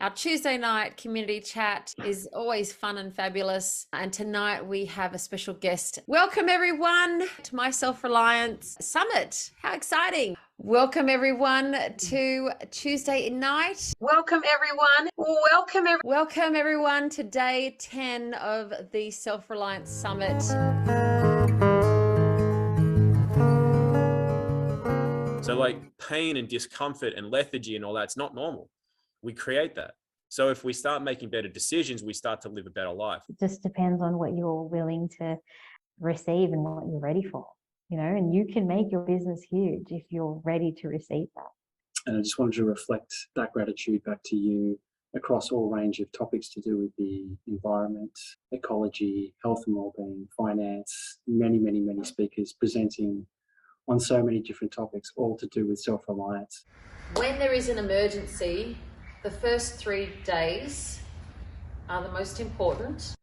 Our Tuesday night community chat is always fun and fabulous. And tonight we have a special guest. Welcome everyone to my Self-Reliance Summit. How exciting. Welcome everyone to Tuesday night. Welcome everyone. Welcome everyone to day 10 of the Self-Reliance Summit. So like pain and discomfort and lethargy and all that's not normal. We create that. So if we start making better decisions, we start to live a better life. It just depends on what you're willing to receive and what you're ready for, and you can make your business huge if you're ready to receive that. And I just wanted to reflect that gratitude back to you across all range of topics to do with the environment, ecology, health and wellbeing, finance, many speakers presenting on so many different topics, all to do with self-reliance. When there is an emergency, the first 3 days are the most important.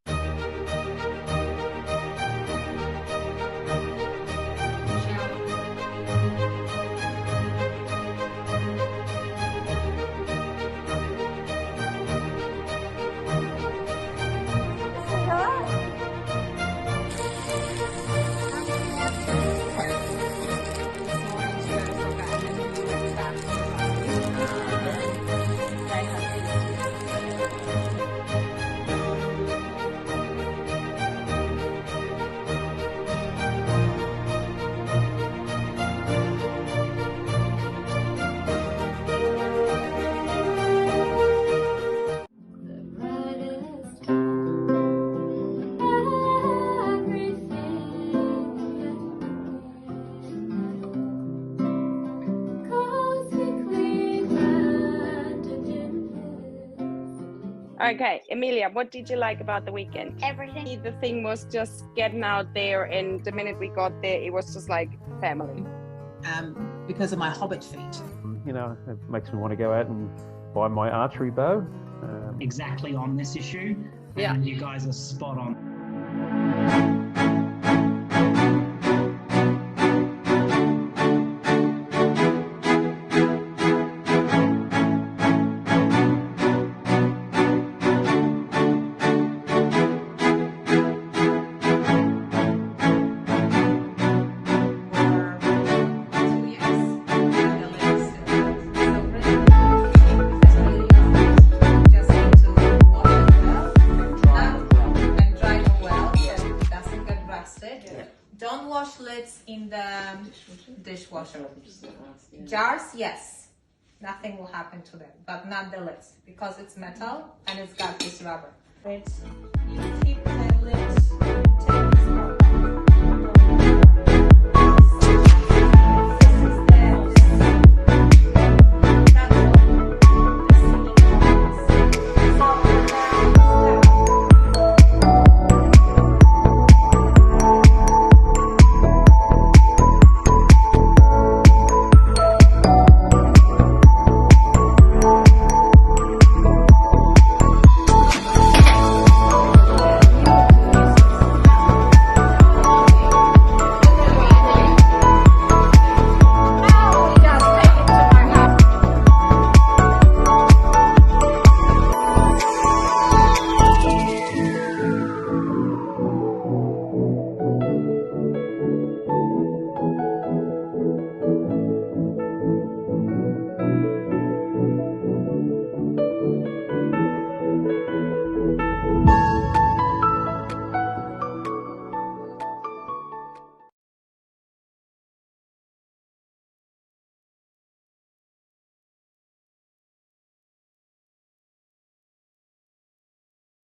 Okay, Emilia, what did you like about the weekend? Everything. The thing was just getting out there, and the minute we got there, it was just like family. Because of my hobbit feet. It makes me want to go out and buy my archery bow. Exactly on this issue. Yeah. And you guys are spot on. Don't wash lids in the dishwasher. Jars, yes, nothing will happen to them, but not the lids because it's metal and it's got this rubber. You keep the lids